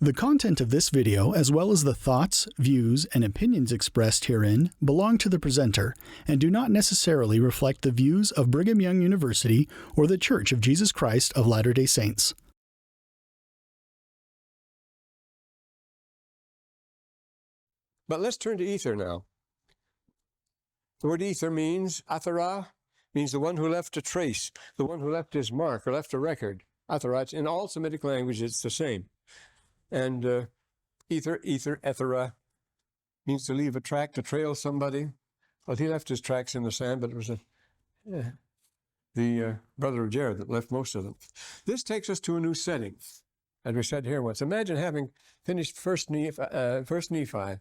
The content of this video, as well as the thoughts, views, and opinions expressed herein, belong to the presenter and do not necessarily reflect the views of Brigham Young University or the Church of Jesus Christ of Latter-day Saints. But let's turn to ether now. The word ether means, athara, means the one who left a trace, the one who left his mark or left a record. Athara, in all Semitic languages, it's the same. And ether, ethera, means to leave a track, to trail somebody. Well, he left his tracks in the sand, but it was the brother of Jared that left most of them. This takes us to a new setting, as we said here once. Imagine having finished First Nephi.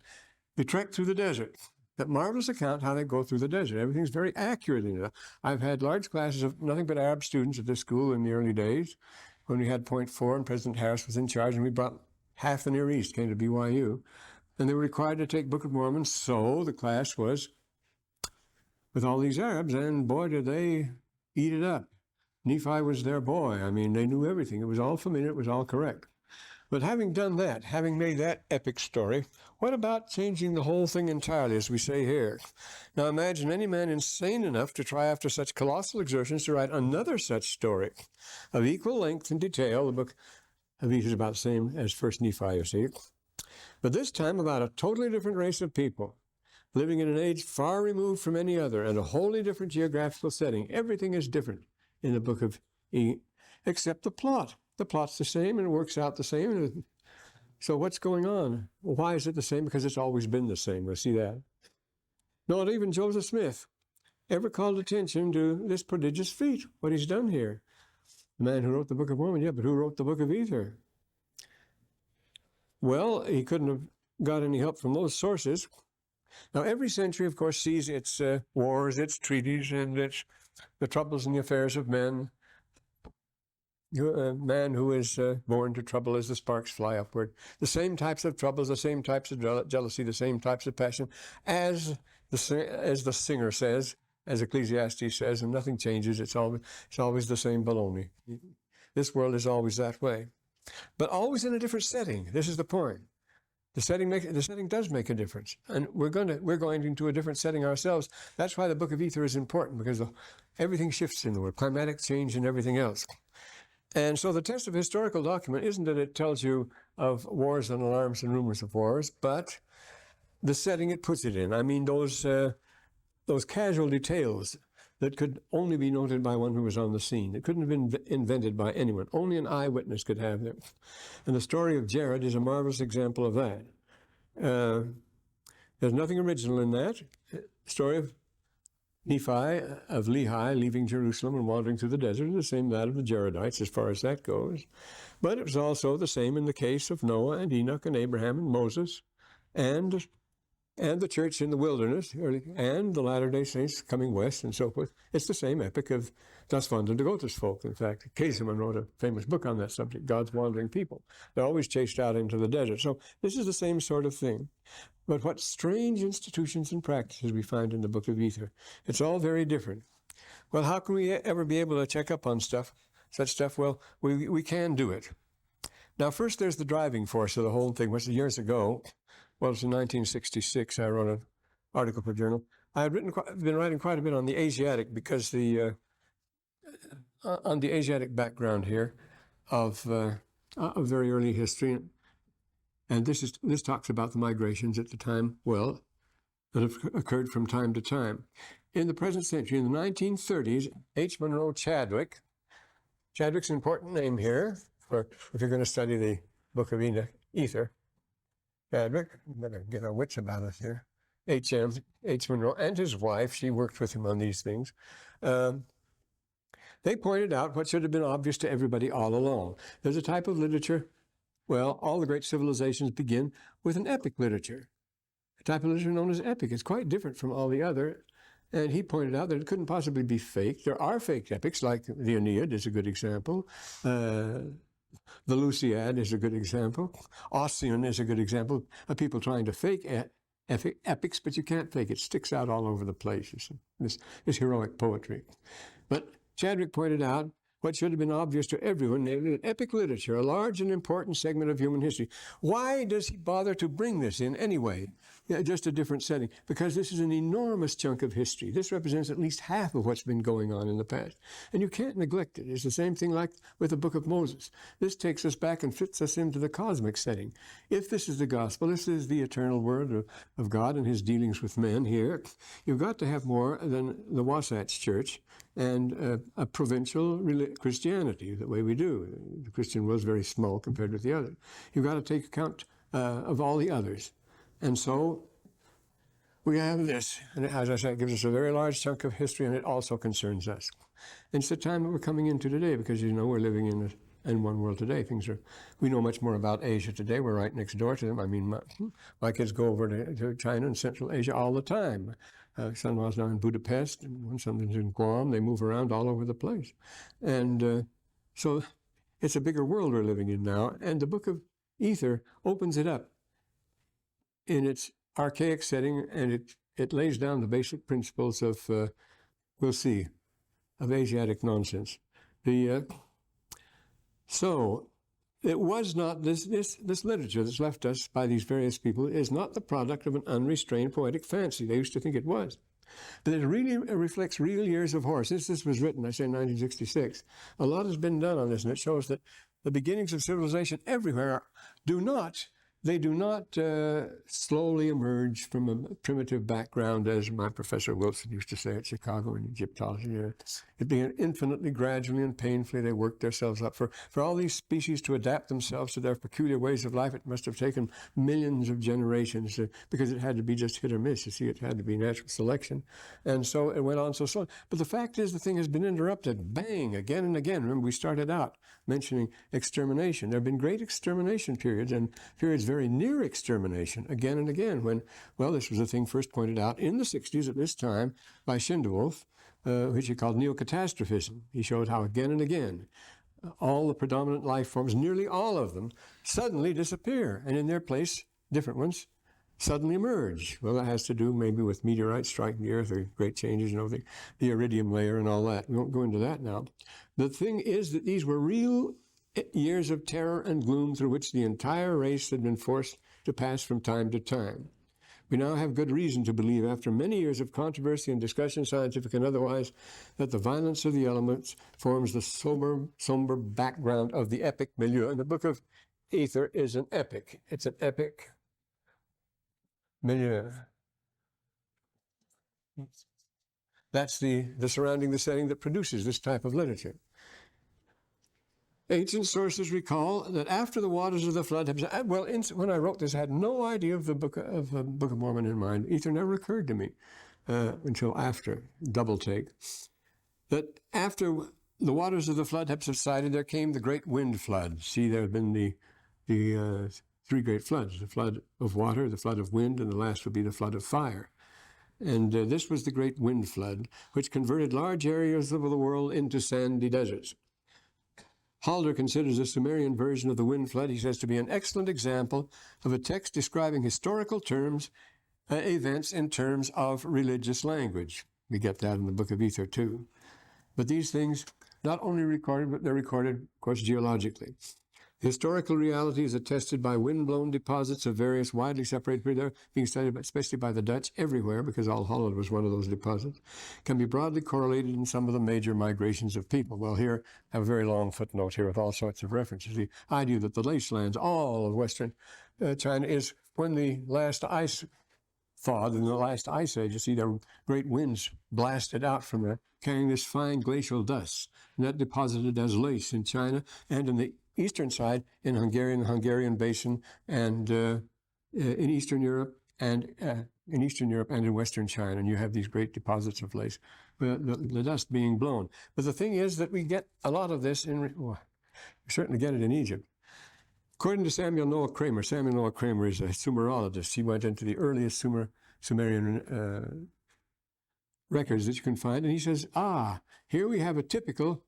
They trek through the desert. That marvelous account how they go through the desert. Everything's very accurate in it. I've had large classes of nothing but Arab students at this school in the early days, when we had .4 and President Harris was in charge, and we brought half the Near East came to BYU, and they were required to take Book of Mormon, so the class was with all these Arabs, and boy, did they eat it up. Nephi was their boy. I mean, they knew everything. It was all familiar. It was all correct. But having done that, having made that epic story, what about changing the whole thing entirely, as we say here? Now imagine any man insane enough to try after such colossal exertions to write another such story of equal length and detail. The book of Ether is about the same as First Nephi, you see. But this time about a totally different race of people, living in an age far removed from any other and a wholly different geographical setting. Everything is different in the book of E, except the plot. The plot's the same and it works out the same. So what's going on? Well, why is it the same? Because it's always been the same. We'll see that. Not even Joseph Smith ever called attention to this prodigious feat, what he's done here. The man who wrote the Book of Mormon, yeah, but who wrote the Book of Ether? Well, he couldn't have got any help from those sources. Now, every century, of course, sees its wars, its treaties, and its the troubles and the affairs of men. A man who is born to trouble as the sparks fly upward. The same types of troubles, the same types of jealousy, the same types of passion, as the singer says, as Ecclesiastes says, and nothing changes. It's always the same baloney. This world is always that way, but always in a different setting. This is the point. The setting does make a difference, and we're going into a different setting ourselves. That's why the Book of Ether is important, because everything shifts in the world, climatic change and everything else. And so the test of a historical document isn't that it tells you of wars and alarms and rumors of wars, but the setting it puts it in. I mean, those casual details that could only be noted by one who was on the scene. It couldn't have been invented by anyone. Only an eyewitness could have them. And the story of Jared is a marvelous example of that. There's nothing original in that. The story of Nephi, of Lehi, leaving Jerusalem and wandering through the desert, is the same that of the Jaredites as far as that goes. But it was also the same in the case of Noah and Enoch and Abraham and Moses and the church in the wilderness and the Latter-day Saints coming west and so forth. It's the same epic of Das Wandernde Gottesvolk. In fact, Caseman wrote a famous book on that subject, God's Wandering People. They're always chased out into the desert. So this is the same sort of thing. But what strange institutions and practices we find in the Book of Ether. It's all very different. Well, how can we ever be able to check up on such stuff? Well, we can do it. Now, first there's the driving force of the whole thing, which years ago, well, it's in 1966, I wrote an article for a journal. I had been writing quite a bit on the Asiatic, because on the Asiatic background here of very early history. And this talks about the migrations at the time, well, that have occurred from time to time. In the present century, in the 1930s, H. Monroe Chadwick, Chadwick's an important name here, for if you're going to study the Book of Ether. Chadwick, better get our wits about us here. H. Monroe and his wife, she worked with him on these things. They pointed out what should have been obvious to everybody all along. There's a type of literature. Well, all the great civilizations begin with an epic literature, a type of literature known as epic. It's quite different from all the other, and he pointed out that it couldn't possibly be fake. There are fake epics, like the Aeneid is a good example. The Lusiad is a good example. Ossian is a good example of people trying to fake epics, but you can't fake it. It sticks out all over the place, this heroic poetry. But Chadwick pointed out what should have been obvious to everyone, namely that epic literature, a large and important segment of human history. Why does he bother to bring this in anyway? Yeah, just a different setting. Because this is an enormous chunk of history. This represents at least half of what's been going on in the past. And you can't neglect it. It's the same thing like with the book of Moses. This takes us back and fits us into the cosmic setting. If this is the gospel, this is the eternal word of God and his dealings with men here, you've got to have more than the Wasatch Church and a provincial Christianity, the way we do. The Christian world is very small compared with the other. You've got to take account of all the others. And so we have this, and as I said, it gives us a very large chunk of history, and it also concerns us. And it's the time that we're coming into today, because, you know, we're living in one world today. We know much more about Asia today. We're right next door to them. I mean, my kids go over to China and Central Asia all the time. Son-in-law's now in Budapest, and one son's in Guam. They move around all over the place. And so it's a bigger world we're living in now, and the book of Ether opens it up in its archaic setting, and it lays down the basic principles of, we'll see, of Asiatic nonsense. So it was not, this literature that's left us by these various people is not the product of an unrestrained poetic fancy. They used to think it was. But it really reflects real years of horror. Since this was written, I say in 1966, a lot has been done on this, and it shows that the beginnings of civilization everywhere do not slowly emerge from a primitive background, as my Professor Wilson used to say at Chicago in Egyptology. It began infinitely, gradually, and painfully. They worked themselves up. For all these species to adapt themselves to their peculiar ways of life, it must have taken millions of generations, because it had to be just hit or miss. You see, it had to be natural selection. And so it went on so slowly. But the fact is, the thing has been interrupted, bang, again and again. Remember, we started out mentioning extermination. There have been great extermination periods, and periods very near extermination, again and again, when, well, this was a thing first pointed out in the 60s at this time by Schindewolf, which he called neocatastrophism. He showed how again and again all the predominant life forms, nearly all of them, suddenly disappear, and in their place, different ones suddenly emerge. Well, that has to do maybe with meteorites striking the Earth, or great changes, you know, the iridium layer and all that. We won't go into that now. The thing is that these were real years of terror and gloom through which the entire race had been forced to pass from time to time. We now have good reason to believe, after many years of controversy and discussion, scientific and otherwise, that the violence of the elements forms the somber background of the epic milieu. And the book of Ether is an epic. It's an epic milieu. That's the surrounding, the setting that produces this type of literature. Ancient sources recall that after the waters of the flood, when I wrote this, I had no idea of the Book of Mormon in mind. Ether never occurred to me until after, double take, that after the waters of the flood have subsided, there came the great wind flood. See, there have been the three great floods: the flood of water, the flood of wind, and the last would be the flood of fire. And this was the great wind flood, which converted large areas of the world into sandy deserts. Halder considers the Sumerian version of the wind flood, he says, to be an excellent example of a text describing historical events in terms of religious language. We get that in the Book of Ether, too. But these things not only recorded, but they're recorded, of course, geologically. Historical reality is attested by wind-blown deposits of various widely separated periods. They're being studied, especially by the Dutch, everywhere, because All Hallow was one of those deposits. Can be broadly correlated in some of the major migrations of people. Well, here, I have a very long footnote here with all sorts of references. The idea that the lacelands, all of western China, is when the last ice thawed, in the last ice age, you see there were great winds blasted out from there, carrying this fine glacial dust, and that deposited as lace in China and in the eastern side, in the Hungarian basin, and in Eastern Europe, and in Western China, and you have these great deposits of lace, the dust being blown. But the thing is that we get a lot of this we certainly get it in Egypt. According to Samuel Noah Kramer is a Sumerologist. He went into the earliest Sumerian records that you can find, and he says, here we have a typical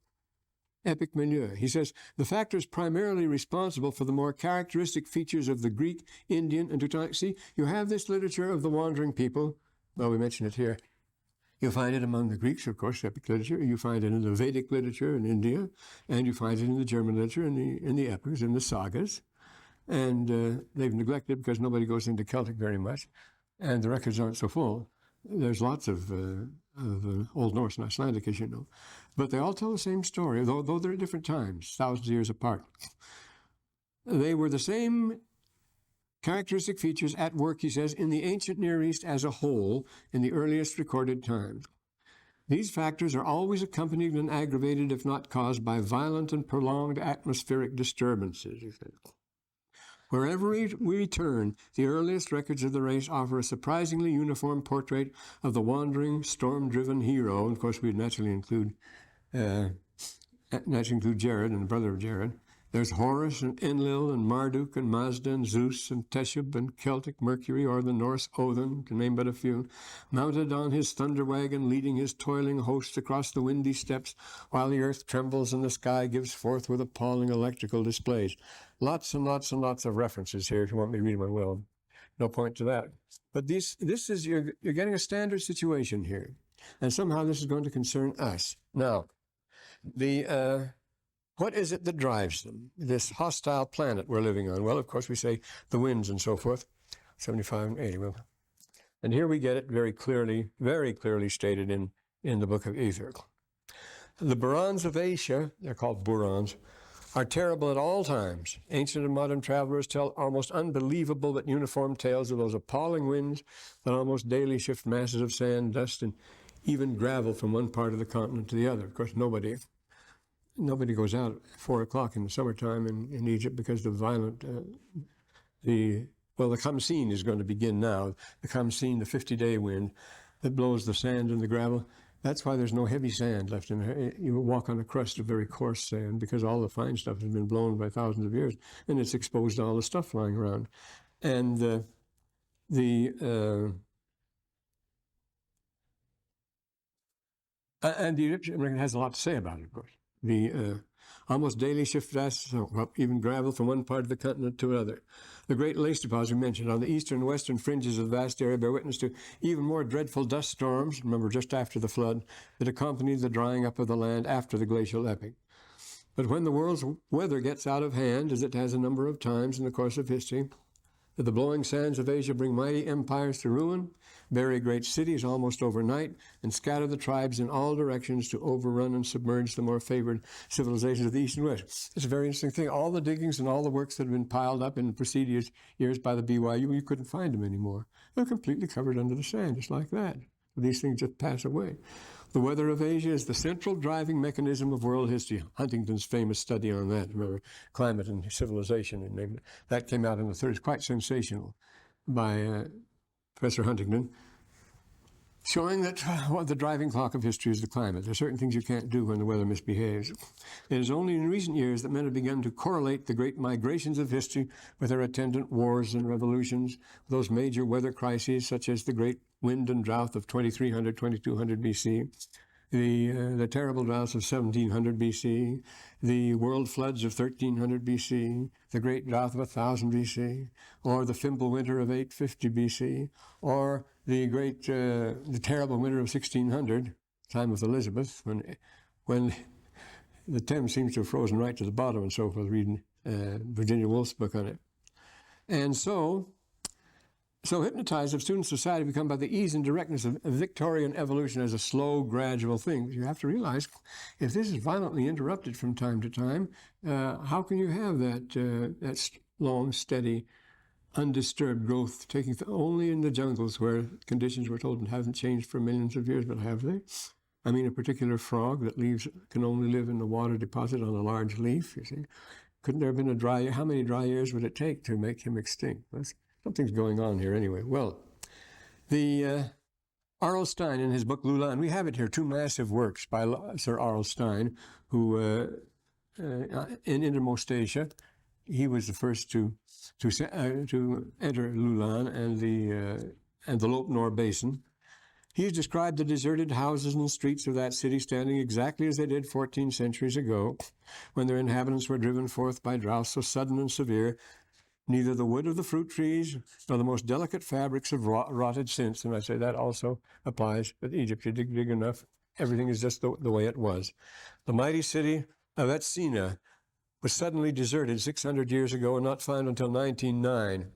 epic milieu. He says, the factors primarily responsible for the more characteristic features of the Greek, Indian, and Teutonic. See, you have this literature of the wandering people. Well, we mentioned it here. You find it among the Greeks, of course, epic literature. You find it in the Vedic literature in India, and you find it in the German literature, in the epics, in the sagas. And they've neglected because nobody goes into Celtic very much, and the records aren't so full. There's lots of Old Norse and Icelandic, as you know. But they all tell the same story, though they're at different times, thousands of years apart. They were the same characteristic features at work, he says, in the ancient Near East as a whole in the earliest recorded times. These factors are always accompanied and aggravated, if not caused, by violent and prolonged atmospheric disturbances, he says. Wherever we turn, the earliest records of the race offer a surprisingly uniform portrait of the wandering, storm-driven hero. And of course, we'd naturally include Jared and the brother of Jared. There's Horus and Enlil and Marduk and Mazda and Zeus and Teshub and Celtic Mercury, or the Norse Odin, to name but a few, mounted on his thunder wagon, leading his toiling hosts across the windy steppes, while the earth trembles and the sky gives forth with appalling electrical displays. Lots and lots and lots of references here. If you want me to read them, I will. No point to that. But this is, you're getting a standard situation here. And somehow this is going to concern us. Now, what is it that drives them? This hostile planet we're living on. Well, of course, we say the winds and so forth, 75 and 80. Well, and here we get it very clearly stated in the book of Ether. The Burans of Asia, they're called Burans, are terrible at all times. Ancient and modern travelers tell almost unbelievable but uniform tales of those appalling winds that almost daily shift masses of sand, dust, and even gravel from one part of the continent to the other. Of course, nobody goes out at 4 o'clock in the summertime in Egypt because the violent, the Khamsin is going to begin now. The Khamsin, the 50-day wind that blows the sand and the gravel. That's why there's no heavy sand left in there. You walk on a crust of very coarse sand because all the fine stuff has been blown by thousands of years, and it's exposed to all the stuff flying around. And the Egyptian record has a lot to say about it, of course. The almost daily shift masses, even gravel from one part of the continent to another. The great lace deposits we mentioned on the eastern and western fringes of the vast area bear witness to even more dreadful dust storms, remember just after the flood, that accompanied the drying up of the land after the glacial epoch. But when the world's weather gets out of hand, as it has a number of times in the course of history, that the blowing sands of Asia bring mighty empires to ruin, bury great cities almost overnight, and scatter the tribes in all directions to overrun and submerge the more favored civilizations of the East and West. It's a very interesting thing. All the diggings and all the works that have been piled up in preceding years by the BYU, you couldn't find them anymore. They're completely covered under the sand, just like that. These things just pass away. The weather of Asia is the central driving mechanism of world history. Huntington's famous study on that, remember, Climate and Civilization, and that came out in the 30s, quite sensational, by Professor Huntington, showing that the driving clock of history is the climate. There are certain things you can't do when the weather misbehaves. It is only in recent years that men have begun to correlate the great migrations of history with their attendant wars and revolutions, those major weather crises such as the great wind and drought of 2300, 2200 BC, the terrible droughts of 1700 BC, the world floods of 1300 BC, the great drought of 1000 BC, or the Fimble winter of 850 BC, or the terrible winter of 1600, time of Elizabeth, when the Thames seems to have frozen right to the bottom and so forth, reading Virginia Woolf's book on it. And so hypnotized have student society become by the ease and directness of Victorian evolution as a slow, gradual thing. But you have to realize, if this is violently interrupted from time to time, how can you have that long, steady, undisturbed growth taking only in the jungles where conditions, we're told, haven't changed for millions of years, but have they? I mean, a particular frog that can only live in the water deposit on a large leaf, you see. Couldn't there have been a dry year? How many dry years would it take to make him extinct? Something's going on here anyway. Well, the R.L. Stein in his book Lula, and we have it here, two massive works by Sir R.L. Stein, who in Innermost Asia, he was the first to enter Lulan and the Lopnor Basin. He's described the deserted houses and streets of that city standing exactly as they did 14 centuries ago, when their inhabitants were driven forth by droughts so sudden and severe, neither the wood of the fruit trees nor the most delicate fabrics have rotted since. And I say that also applies with Egypt. You dig enough, everything is just the way it was. The mighty city of Etsina was suddenly deserted 600 years ago and not found until 1909.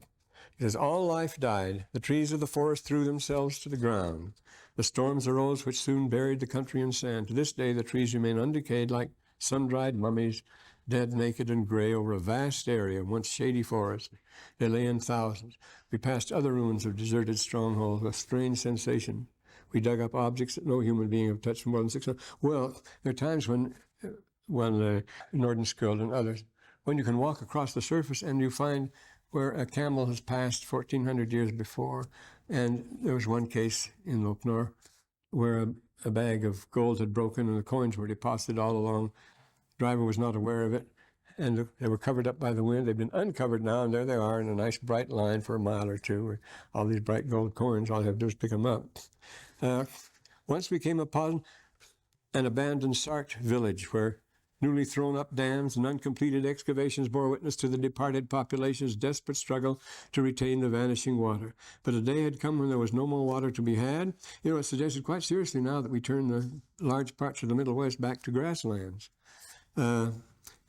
It says, all life died. The trees of the forest threw themselves to the ground. The storms arose which soon buried the country in sand. To this day, the trees remain undecayed like sun-dried mummies, dead, naked, and gray over a vast area, once shady forest. They lay in thousands. We passed other ruins of deserted strongholds with strange sensation. We dug up objects that no human being have touched for more than 600. Well, there are times when Nordenskjöld and others, when you can walk across the surface and you find where a camel has passed 1,400 years before. And there was one case in Lopnor where a bag of gold had broken and the coins were deposited all along. The driver was not aware of it, and they were covered up by the wind. They've been uncovered now, and there they are in a nice bright line for a mile or two, where all these bright gold coins, all you have to do is pick them up. Once we came upon an abandoned Sark village where newly thrown up dams and uncompleted excavations bore witness to the departed population's desperate struggle to retain the vanishing water. But a day had come when there was no more water to be had. It's suggested quite seriously now that we turn the large parts of the Middle West back to grasslands. That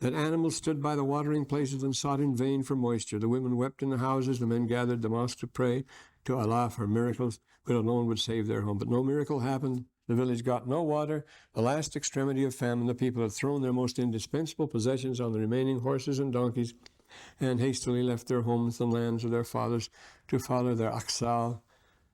animals stood by the watering places and sought in vain for moisture. The women wept in the houses, the men gathered the mosques to pray to Allah for miracles which alone would save their home. But no miracle happened. The village got no water. The last extremity of famine, the people had thrown their most indispensable possessions on the remaining horses and donkeys and hastily left their homes and lands of their fathers to follow their aksal,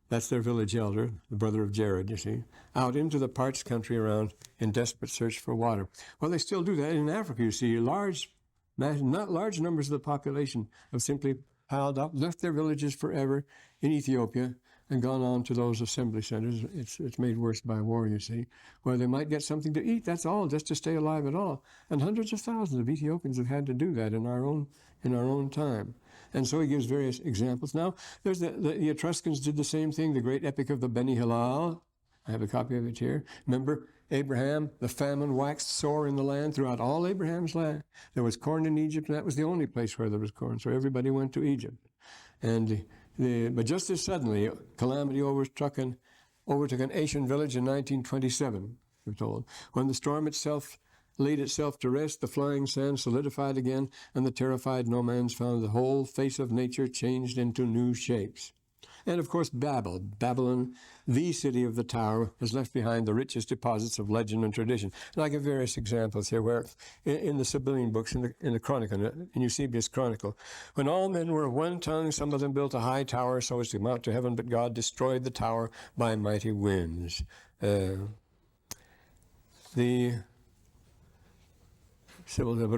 that's their village elder, the brother of Jared, you see, out into the parched country around in desperate search for water. Well, they still do that. In Africa, you see, not large numbers of the population have simply piled up, left their villages forever in Ethiopia, and gone on to those assembly centers. It's made worse by war, you see, where they might get something to eat, that's all, just to stay alive at all. And hundreds of thousands of Ethiopians have had to do that in our own time. And so he gives various examples. Now, there's the Etruscans did the same thing, the great epic of the Beni Hillel. I have a copy of it here. Remember, Abraham, the famine waxed sore in the land throughout all Abraham's land. There was corn in Egypt, and that was the only place where there was corn, so everybody went to Egypt. But just as suddenly, calamity overtook an Asian village in 1927, we're told. When the storm itself laid itself to rest, the flying sand solidified again, and the terrified nomads found the whole face of nature changed into new shapes. And of course, Babylon, the city of the tower, has left behind the richest deposits of legend and tradition. And I give various examples here where, in the Sibylline books, in the Chronicle, in Eusebius' Chronicle, when all men were of one tongue, some of them built a high tower so as to mount to heaven, but God destroyed the tower by mighty winds. But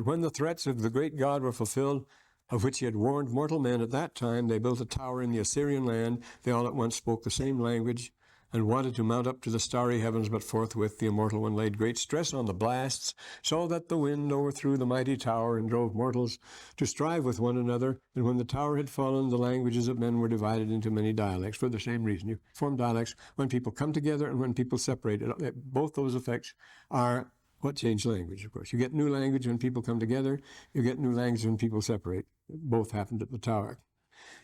when the threats of the great God were fulfilled, of which he had warned mortal men at that time, they built a tower in the Assyrian land. They all at once spoke the same language and wanted to mount up to the starry heavens, but forthwith the immortal one laid great stress on the blasts, so that the wind overthrew the mighty tower and drove mortals to strive with one another. And when the tower had fallen, the languages of men were divided into many dialects, for the same reason. You form dialects when people come together and when people separate. Both those effects are what change language, of course. You get new language when people come together. You get new language when people separate. Both happened at the tower.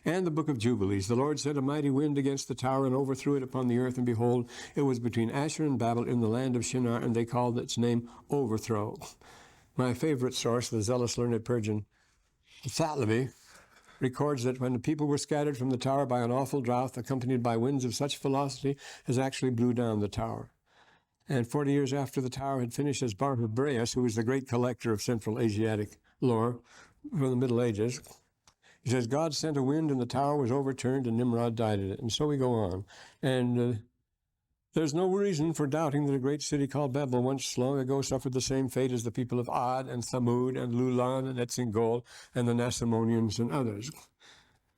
And the book of Jubilees. The Lord set a mighty wind against the tower and overthrew it upon the earth. And behold, it was between Asher and Babel in the land of Shinar, and they called its name Overthrow. My favorite source, the zealous learned Persian Thalaby, records that when the people were scattered from the tower by an awful drought, accompanied by winds of such velocity as actually blew down the tower. And 40 years after the tower had finished, as Barbareus, who was the great collector of Central Asiatic lore from the Middle Ages, he says, God sent a wind and the tower was overturned and Nimrod died in it. And so we go on. And there's no reason for doubting that a great city called Babel once long ago suffered the same fate as the people of Ad and Thamud and Lulan and Etzingol and the Nasamonians and others.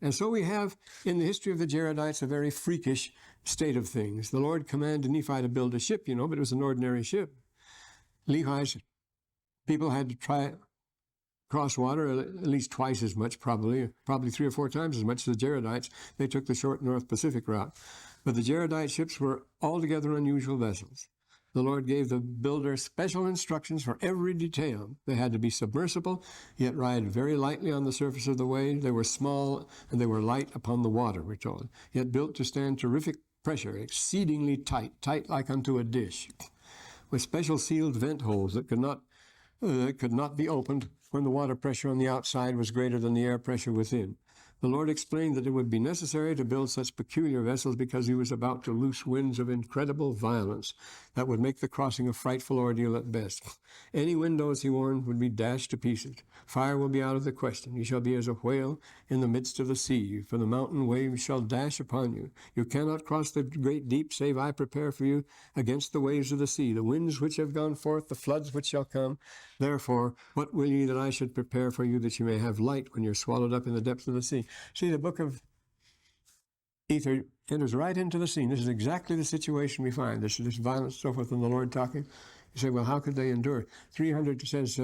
And so we have, in the history of the Jaredites, a very freakish state of things. The Lord commanded Nephi to build a ship, but it was an ordinary ship. Lehi's people had to try cross water at least twice as much, probably 3 or 4 times as much as the Jaredites. They took the short North Pacific route. But the Jaredite ships were altogether unusual vessels. The Lord gave the builder special instructions for every detail. They had to be submersible, yet ride very lightly on the surface of the wave. They were small, and they were light upon the water, we're told, yet built to stand terrific pressure, exceedingly tight, tight like unto a dish, with special sealed vent holes that could not be opened when the water pressure on the outside was greater than the air pressure within. The Lord explained that it would be necessary to build such peculiar vessels because he was about to loose winds of incredible violence that would make the crossing a frightful ordeal at best. Any windows, he warned, would be dashed to pieces. Fire will be out of the question. You shall be as a whale in the midst of the sea, for the mountain waves shall dash upon you. You cannot cross the great deep, save I prepare for you against the waves of the sea, the winds which have gone forth, the floods which shall come. Therefore, what will ye that I should prepare for you, that you may have light when you're swallowed up in the depths of the sea? See, the book of Ether enters right into the scene. This is exactly the situation we find. This violence, so forth, and the Lord talking. You say, well, how could they endure? 300 says,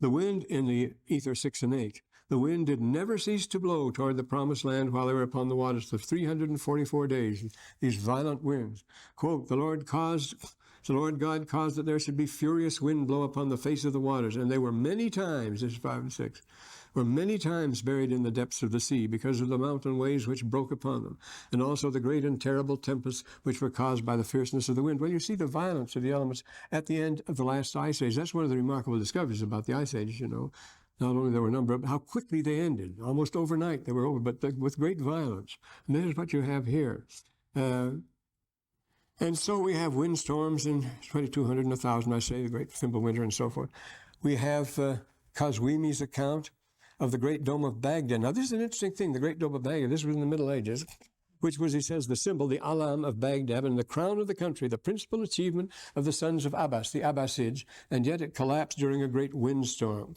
the wind in the Ether 6 and 8, the wind did never cease to blow toward the promised land while they were upon the waters for 344 days, these violent winds. Quote, the Lord God caused that there should be furious wind blow upon the face of the waters, and they were many times, this is 5 and 6, were many times buried in the depths of the sea because of the mountain waves which broke upon them, and also the great and terrible tempests which were caused by the fierceness of the wind. Well, you see the violence of the elements at the end of the last ice age. That's one of the remarkable discoveries about the ice ages, you know. Not only there were a number, but how quickly they ended. Almost overnight they were over, but with great violence. And this is what you have here. And so we have windstorms in 2,200 and 1,000, I say, the great simple winter and so forth. We have Kazwimi's account of the Great Dome of Baghdad. Now, this is an interesting thing, the Great Dome of Baghdad. This was in the Middle Ages, which was, he says, the symbol, the alam of Baghdad, and the crown of the country, the principal achievement of the sons of Abbas, the Abbasids, and yet it collapsed during a great windstorm.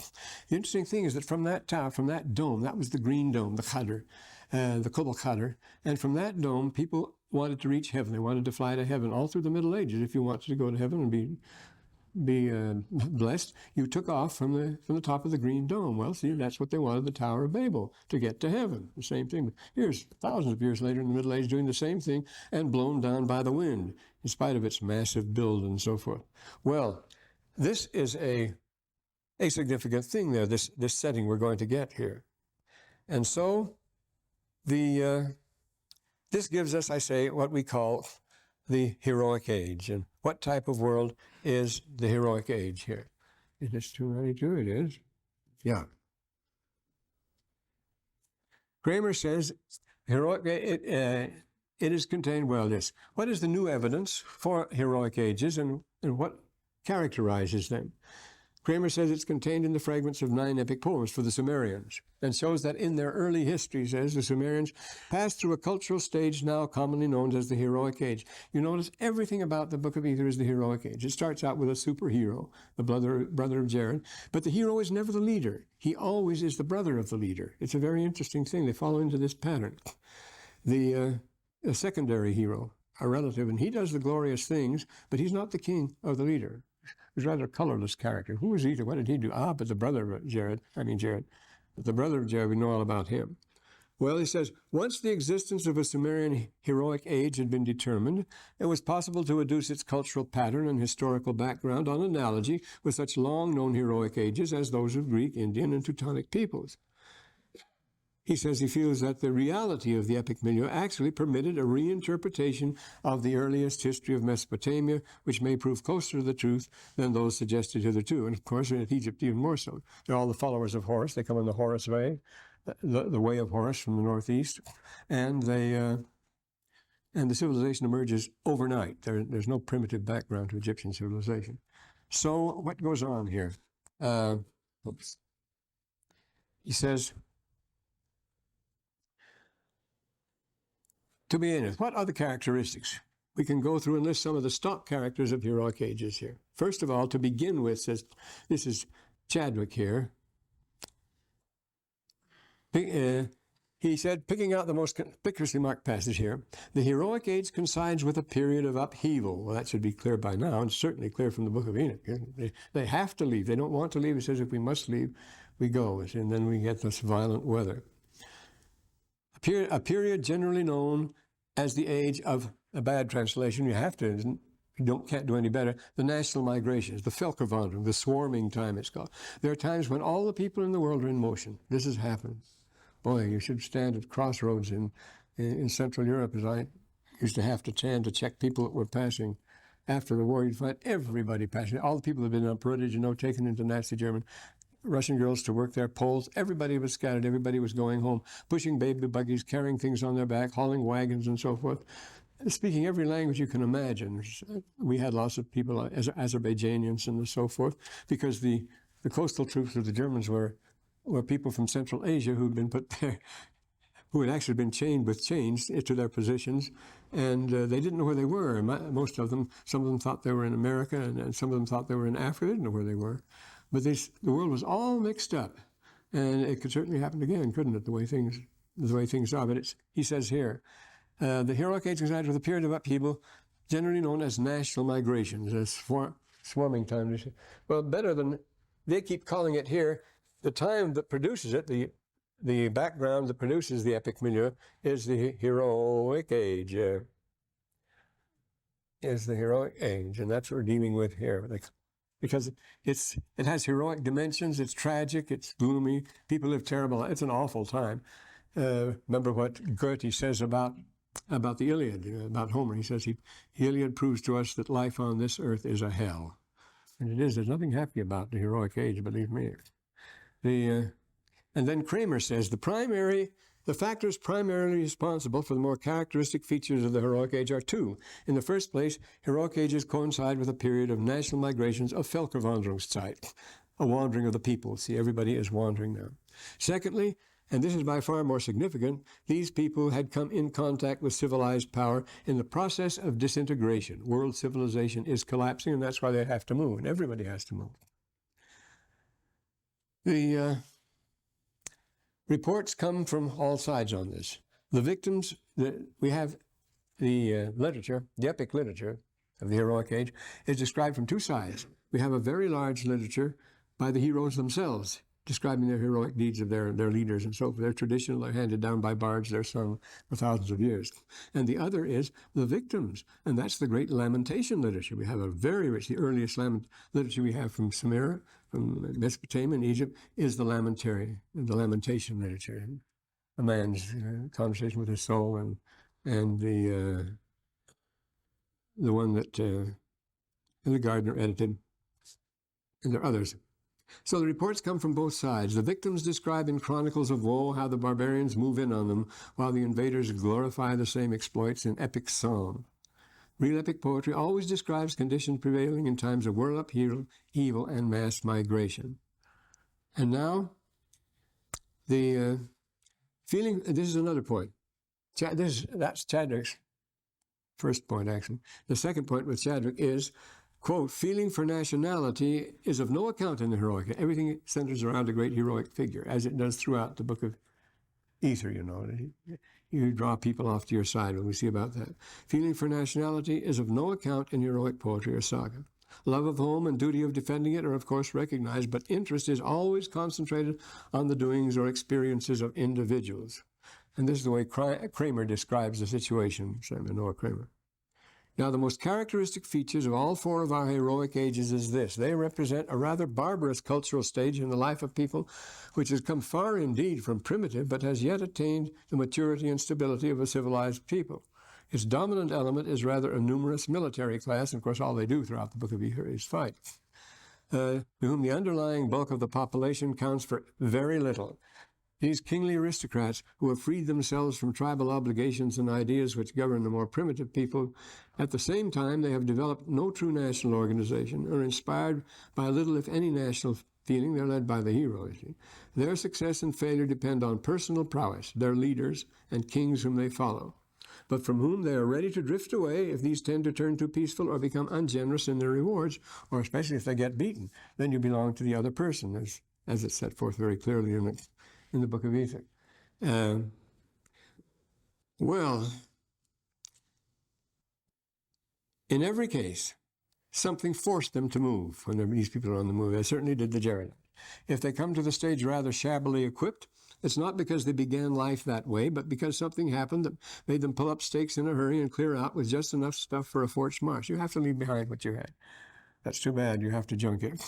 The interesting thing is that from that tower, from that dome, that was the green dome, the Khadr, the Kubal Khadr, and from that dome, people wanted to reach heaven. They wanted to fly to heaven all through the Middle Ages. If you wanted to go to heaven and be blessed, you took off from the top of the green dome. Well, see, that's what they wanted the Tower of Babel, to get to heaven. The same thing. But here's thousands of years later in the Middle Age doing the same thing and blown down by the wind, in spite of its massive build and so forth. Well, this is a significant thing there, this setting we're going to get here. And so this gives us, I say, what we call the heroic age. And what type of world is the heroic age here? Is this 292? It is. Yeah. Kramer says heroic. It is contained. Well, this. What is the new evidence for heroic ages, and what characterizes them? Kramer says it's contained in the fragments of 9 epic poems for the Sumerians, and shows that in their early history, says the Sumerians, passed through a cultural stage now commonly known as the heroic age. You notice everything about the Book of Ether is the heroic age. It starts out with a superhero, the brother of Jared, but the hero is never the leader. He always is the brother of the leader. It's a very interesting thing. They follow into this pattern. The secondary hero, a relative, and he does the glorious things, but he's not the king or the leader. He's rather a colorless character. Who was Ether? What did he do? But the brother of Jared. But the brother of Jared, we know all about him. Well, he says, once the existence of a Sumerian heroic age had been determined, it was possible to adduce its cultural pattern and historical background on analogy with such long-known heroic ages as those of Greek, Indian, and Teutonic peoples. He says he feels that the reality of the epic milieu actually permitted a reinterpretation of the earliest history of Mesopotamia, which may prove closer to the truth than those suggested hitherto. And of course, in Egypt, even more so. They're all the followers of Horus. They come on the Horus way, the way of Horus from the northeast, and the civilization emerges overnight. There's no primitive background to Egyptian civilization. So what goes on here? He says, to begin with, what are the characteristics? We can go through and list some of the stock characters of heroic ages here. First of all, to begin with, says, this is Chadwick here. He said, picking out the most conspicuously marked passage here, the heroic age coincides with a period of upheaval. Well, that should be clear by now, and certainly clear from the Book of Enoch. They have to leave. They don't want to leave. He says, if we must leave, we go. And then we get this violent weather. A period generally known as the age of, a bad translation, you have to can't do any better, the national migrations, the Völkerwanderung, the swarming time it's called. There are times when all the people in the world are in motion. This has happened. Boy, you should stand at crossroads in Central Europe, as I used to have to stand to check people that were passing after the war. You'd find everybody passing. All the people that had been uprooted, taken into Nazi German. Russian girls to work there, Poles, everybody was scattered, everybody was going home, pushing baby buggies, carrying things on their back, hauling wagons and so forth, speaking every language you can imagine. We had lots of people, Azerbaijanians and so forth, because the coastal troops of the Germans were people from Central Asia who'd been put there, who had actually been chained with chains to their positions, and they didn't know where they were. Most of them, some of them thought they were in America, and some of them thought they were in Africa. They didn't know where they were. But the world was all mixed up, and it could certainly happen again, couldn't it? The way things are. But he says here, the heroic age coincided with a period of upheaval, generally known as national migrations, as swarming time. Well, better than they keep calling it here. The time that produces it, the background that produces the epic milieu, is the heroic age. Is the heroic age, and that's what we're dealing with here. Because it has heroic dimensions, it's tragic, it's gloomy, people live terrible, it's an awful time. Remember what Goethe says about the Iliad, about Homer. He says, the Iliad proves to us that life on this earth is a hell. And it is. There's nothing happy about the heroic age, believe me. And then Kramer says, the factors primarily responsible for the more characteristic features of the heroic age are two. In the first place, heroic ages coincide with a period of national migrations of Völkerwanderungszeit, a wandering of the people. See, everybody is wandering now. Secondly, and this is by far more significant, these people had come in contact with civilized power in the process of disintegration. World civilization is collapsing, and that's why they have to move, and everybody has to move. The reports come from all sides on this. The victims, we have the literature, the epic literature of the heroic age is described from two sides. We have a very large literature by the heroes themselves, describing their heroic deeds of their leaders and so forth. They're traditional, they're handed down by bards, they're sung for thousands of years. And the other is the victims, and that's the great lamentation literature. We have a very rich, the earliest literature we have from Sumer, from Mesopotamia and Egypt, is the lamentation literature. A man's conversation with his soul, and the one that the gardener edited, and there are others. So the reports come from both sides. The victims describe in chronicles of woe how the barbarians move in on them, while the invaders glorify the same exploits in epic song. Real epic poetry always describes conditions prevailing in times of world upheaval, evil, and mass migration. And now, the feeling, this is another point. That's Chadwick's first point, actually. The second point with Chadwick is, quote, feeling for nationality is of no account in the heroic. Everything centers around a great heroic figure, as it does throughout the book of Ether, You draw people off to your side when we see about that. Feeling for nationality is of no account in heroic poetry or saga. Love of home and duty of defending it are, of course, recognized, but interest is always concentrated on the doings or experiences of individuals. And this is the way Kramer describes the situation, Noah Kramer. Now, the most characteristic features of all four of our heroic ages is this. They represent a rather barbarous cultural stage in the life of people, which has come far indeed from primitive, but has yet attained the maturity and stability of a civilized people. Its dominant element is rather a numerous military class, and of course all they do throughout the book of Ether is fight, to whom the underlying bulk of the population counts for very little. These kingly aristocrats who have freed themselves from tribal obligations and ideas which govern the more primitive people, at the same time they have developed no true national organization, or inspired by little if any national feeling. They're led by the hero. Their success and failure depend on personal prowess, their leaders, and kings whom they follow, but from whom they are ready to drift away if these tend to turn too peaceful or become ungenerous in their rewards, or especially if they get beaten. Then you belong to the other person, as it's set forth very clearly in the book of Ether. Well, in every case, something forced them to move when these people are on the move. They certainly did the Jaredites. If they come to the stage rather shabbily equipped, It's not because they began life that way, but because something happened that made them pull up stakes in a hurry and clear out with just enough stuff for a forced march. You have to leave behind what you had. That's too bad. You have to junk it.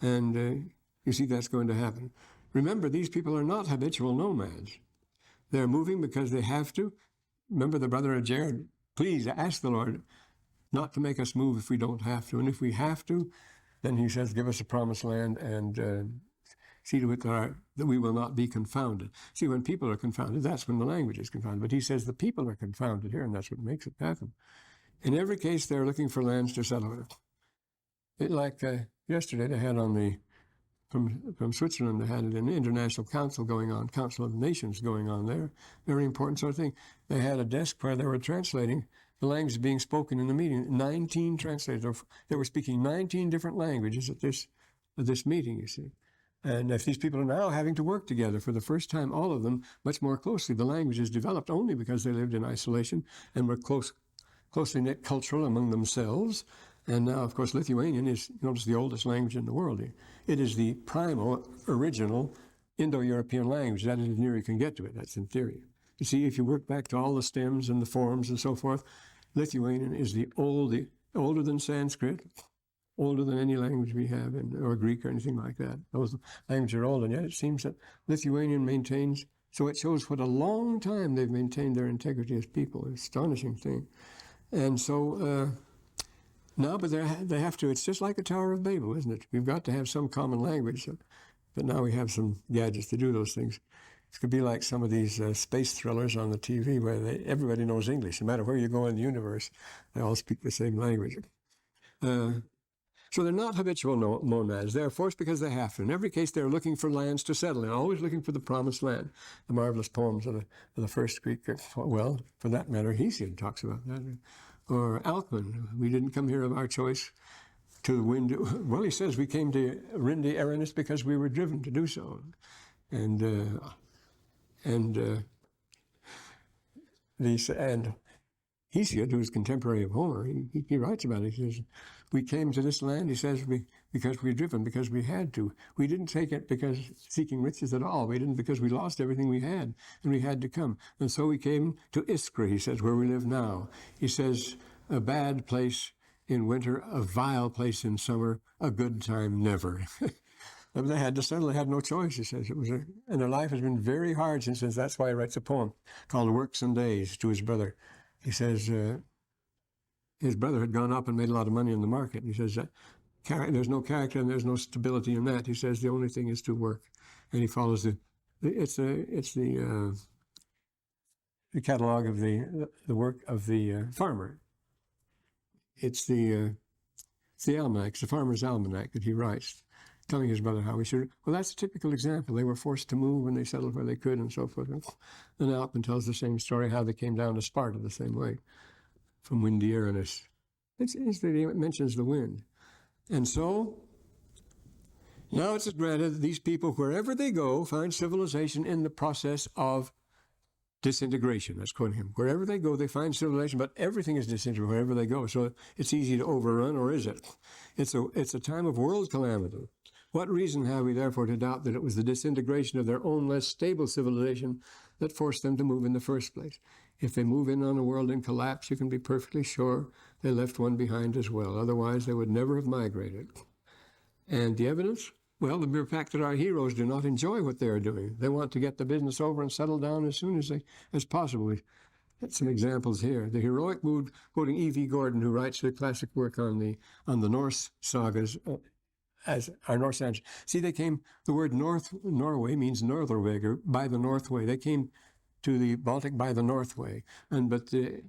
And you see that's going to happen. Remember, these people are not habitual nomads. They're moving because they have to. Remember the brother of Jared, please ask the Lord not to make us move if we don't have to. And if we have to, then he says, give us a promised land and see to it that we will not be confounded. See, when people are confounded, that's when the language is confounded. But he says the people are confounded here, and that's what makes it happen. In every case, they're looking for lands to settle with. Like yesterday, they had on the, from Switzerland, they had an international council going on, Council of Nations going on there. Very important sort of thing. They had a desk where they were translating the language being spoken in the meeting. 19 translators. They were speaking 19 different languages at this meeting, you see. And if these people are now having to work together for the first time, all of them, much more closely, the language is developed only because they lived in isolation and were closely knit cultural among themselves. And now, of course, Lithuanian is, notice, the oldest language in the world. It is the primal, original Indo-European language. That is as near you can get to it. That's in theory. You see, if you work back to all the stems and the forms and so forth, Lithuanian is older than Sanskrit, older than any language we have, or Greek or anything like that. Those languages are old, and yet it seems that Lithuanian maintains, so it shows what a long time they've maintained their integrity as people. An astonishing thing. And so now, but they have to, it's just like the Tower of Babel, isn't it? We've got to have some common language, but now we have some gadgets to do those things. It could be like some of these space thrillers on the TV where everybody knows English. No matter where you go in the universe, they all speak the same language. So they're not habitual monads. They're forced because they have to. In every case, they're looking for lands to settle in, always looking for the promised land. The marvelous poems of the first Greek, well, for that matter, Hesiod talks about that. Or Alcman, we didn't come here of our choice to the wind. Well, he says we came to Rindi Aranis because we were driven to do so. And Hesiod, who is contemporary of Homer, he writes about it. He says, we came to this land, he says, because we were driven, because we had to. We didn't take it because seeking riches at all. We didn't because we lost everything we had, and we had to come. And so we came to Iskra, he says, where we live now. He says, a bad place in winter, a vile place in summer, a good time never. They had to settle. They had no choice, he says. And their life has been very hard since. That's why he writes a poem called Works and Days to his brother. He says his brother had gone up and made a lot of money in the market. He says there's no character and there's no stability in that. He says the only thing is to work. And he follows the catalog of the work of the farmer. It's the almanac, it's the farmer's almanac that he writes, telling his brother how he should. Well, that's a typical example. They were forced to move when they settled where they could and so forth. And Alpin tells the same story, how they came down to Sparta the same way, from windy Aranis. It mentions the wind. And so, now it's granted that these people, wherever they go, find civilization in the process of disintegration. That's quoting him. Wherever they go, they find civilization, but everything is disintegrated wherever they go. So it's easy to overrun, or is it? It's a time of world calamity. What reason have we, therefore, to doubt that it was the disintegration of their own less stable civilization that forced them to move in the first place? If they move in on a world in collapse, you can be perfectly sure they left one behind as well. Otherwise, they would never have migrated. And the evidence? Well, the mere fact that our heroes do not enjoy what they are doing. They want to get the business over and settle down as soon as possible. We had some examples here. The heroic mood, quoting E.V. Gordon, who writes the classic work on the Norse sagas, as our Norse ancestors. See, the word Norway means northerweg, or by the north way. They came to the Baltic by the north way. But the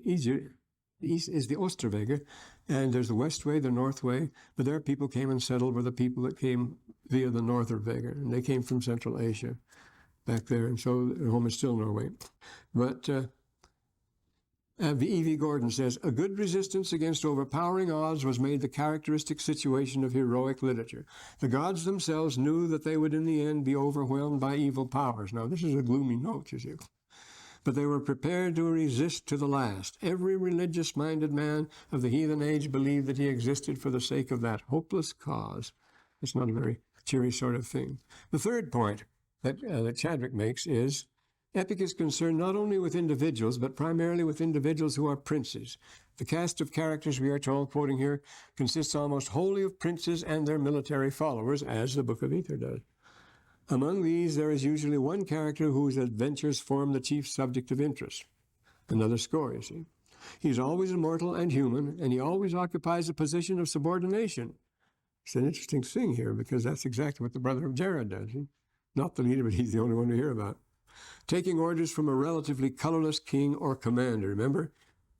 east is the Osterwege, and there's the west way, the north way. But there people came and settled were the people that came via the Northerwege, and they came from Central Asia back there, and so their home is still Norway. But E.V. Gordon says, a good resistance against overpowering odds was made the characteristic situation of heroic literature. The gods themselves knew that they would in the end be overwhelmed by evil powers. Now, this is a gloomy note, you see. But they were prepared to resist to the last. Every religious-minded man of the heathen age believed that he existed for the sake of that hopeless cause. It's not a very cheery sort of thing. The third point, that Chadwick makes is, epic is concerned not only with individuals, but primarily with individuals who are princes. The cast of characters, we are told, quoting here, consists almost wholly of princes and their military followers, as the Book of Ether does. Among these, there is usually one character whose adventures form the chief subject of interest. Another score, you see. He's always immortal and human, and he always occupies a position of subordination. It's an interesting thing here, because that's exactly what the brother of Jared does. Not the leader, but he's the only one to hear about. Taking orders from a relatively colorless king or commander. Remember,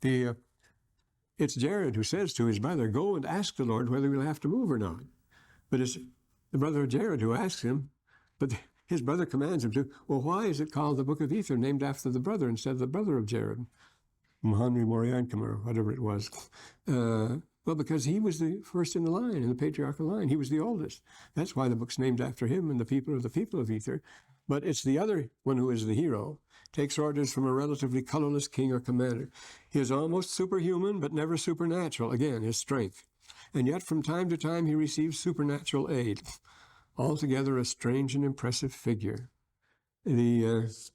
it's Jared who says to his brother, go and ask the Lord whether we'll have to move or not. But it's the brother of Jared who asks him, but his brother commands him to. Well, why is it called the Book of Ether, named after the brother instead of the brother of Jared? Henry Moriancum, or whatever it was. Well, because he was the first in the line, in the patriarchal line. He was the oldest. That's why the book's named after him and the people of Ether. But it's the other one who is the hero, takes orders from a relatively colorless king or commander. He is almost superhuman, but never supernatural. Again, his strength. And yet, from time to time, he receives supernatural aid. Altogether, a strange and impressive figure. It's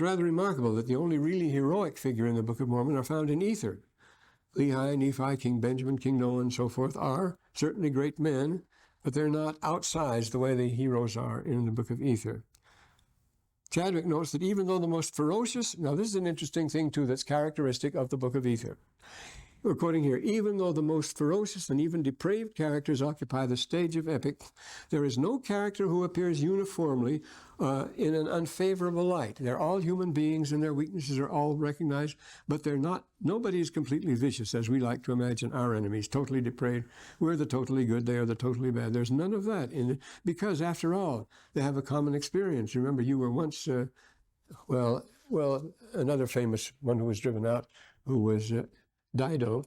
rather remarkable that the only really heroic figure in the Book of Mormon are found in Ether. Lehi, Nephi, King Benjamin, King Noah, and so forth are certainly great men, but they're not outsized the way the heroes are in the Book of Ether. Chadwick notes that even though the most ferocious, now this is an interesting thing too that's characteristic of the Book of Ether. We're quoting here, even though the most ferocious and even depraved characters occupy the stage of epic, there is no character who appears uniformly in an unfavorable light. They're all human beings and their weaknesses are all recognized, but they're not, nobody is completely vicious as we like to imagine our enemies, totally depraved. We're the totally good, they are the totally bad. There's none of that in it, because after all, they have a common experience. Remember, you were once, another famous one who was driven out, who was Dido,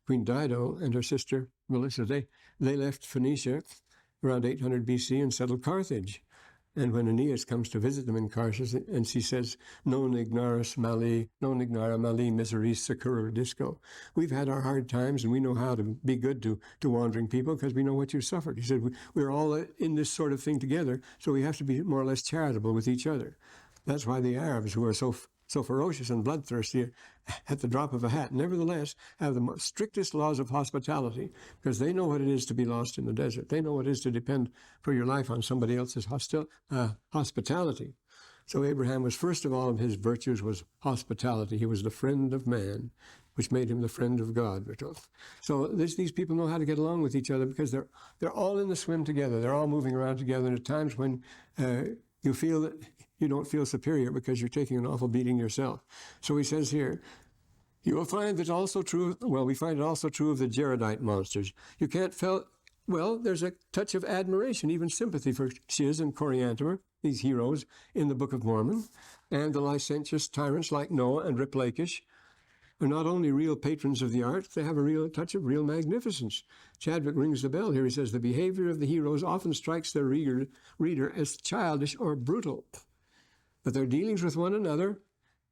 Queen Dido and her sister Melissa, they left Phoenicia around 800 BC and settled Carthage. And when Aeneas comes to visit them in Carthage, and she says, non ignara mali miseris securor disco. We've had our hard times, and we know how to be good to wandering people because we know what you've suffered. He said, we're all in this sort of thing together, so we have to be more or less charitable with each other. That's why the Arabs, who are so ferocious and bloodthirsty at the drop of a hat, nevertheless have the strictest laws of hospitality, because they know what it is to be lost in the desert. They know what it is to depend for your life on somebody else's hospitality. So Abraham was, first of all of his virtues was hospitality. He was the friend of man, which made him the friend of God, we're told. So these people know how to get along with each other because they're all in the swim together. They're all moving around together. And at times when you feel that you don't feel superior because you're taking an awful beating yourself. So he says here, you will find that also true, we find it also true of the Jaredite monsters. You can't there's a touch of admiration, even sympathy for Shiz and Coriantumr, these heroes in the Book of Mormon, and the licentious tyrants like Noah and Rip Lakish are not only real patrons of the art, they have a real touch of real magnificence. Chadwick rings the bell here. He says, the behavior of the heroes often strikes their reader as childish or brutal, but their dealings with one another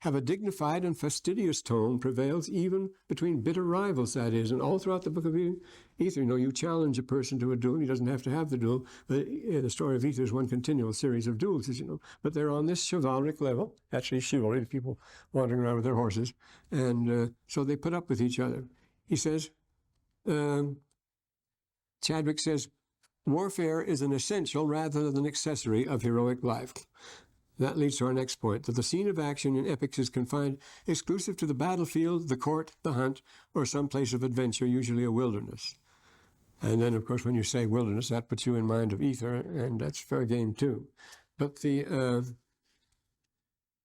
have a dignified and fastidious tone, prevails even between bitter rivals, that is. And all throughout the Book of Ether, you challenge a person to a duel. He doesn't have to have the duel. But the story of Ether is one continual series of duels, as you know. But they're on this chivalric level, actually chivalry, people wandering around with their horses. And so they put up with each other. He says, Chadwick says, warfare is an essential rather than an accessory of heroic life. That leads to our next point, that the scene of action in epics is confined exclusive to the battlefield, the court, the hunt, or some place of adventure, usually a wilderness. And then, of course, when you say wilderness, that puts you in mind of Ether, and that's fair game, too. But in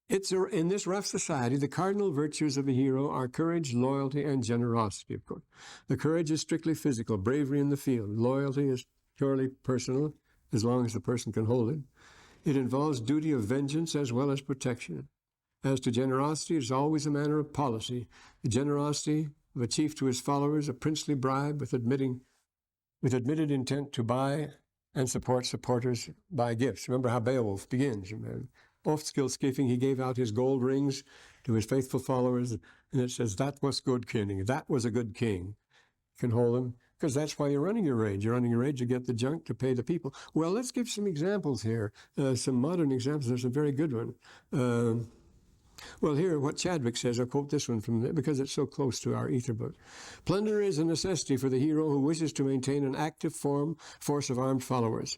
this rough society, the cardinal virtues of a hero are courage, loyalty, and generosity, of course. The courage is strictly physical, bravery in the field. Loyalty is purely personal, as long as the person can hold it. It involves duty of vengeance as well as protection. As to generosity, it is always a matter of policy. The generosity of a chief to his followers, a princely bribe with admitted intent to buy and support supporters by gifts. Remember how Beowulf begins. Oft skill skiffing, he gave out his gold rings to his faithful followers, and it says, that was good king. That was a good king. You can hold them. because that's why you're running your raids. You're running your raids to get the junk to pay the people. Well, let's give some examples here, some modern examples. There's a very good one. Well, here, what Chadwick says, I'll quote this one because it's so close to our ether book. Plunder is a necessity for the hero who wishes to maintain an active force of armed followers.